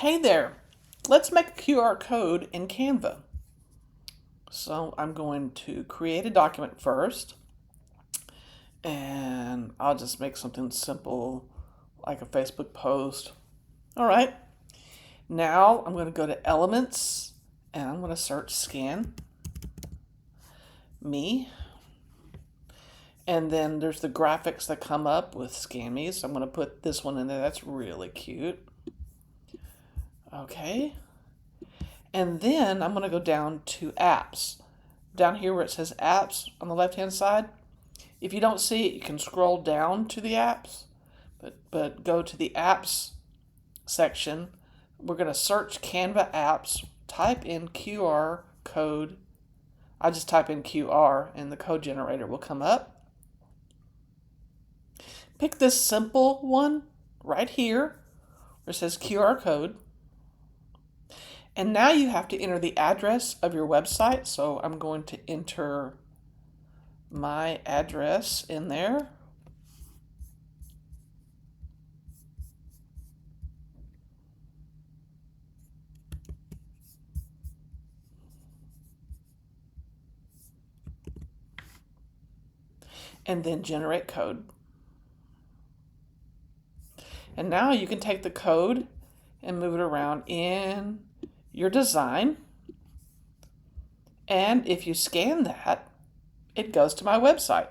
Hey there, let's make a QR code in Canva. So I'm going to create a document first, and I'll just make something simple like a Facebook post. All right, now I'm going to go to Elements and I'm going to search Scan Me. And then there's the graphics that come up with Scan Me. So I'm going to put this one in there. That's really cute. Okay. And then I'm going to go down to Apps. Down here where it says Apps on the left-hand side, if you don't see it, you can scroll down to the apps, but go to the Apps section. We're going to search Canva Apps, type in QR code. I just type in QR and the code generator will come up. Pick this simple one right here where it says QR code. And now you have to enter the address of your website. So I'm going to enter my address in there. And then generate code. And now you can take the code and move it around in your design. And if you scan that, it goes to my website.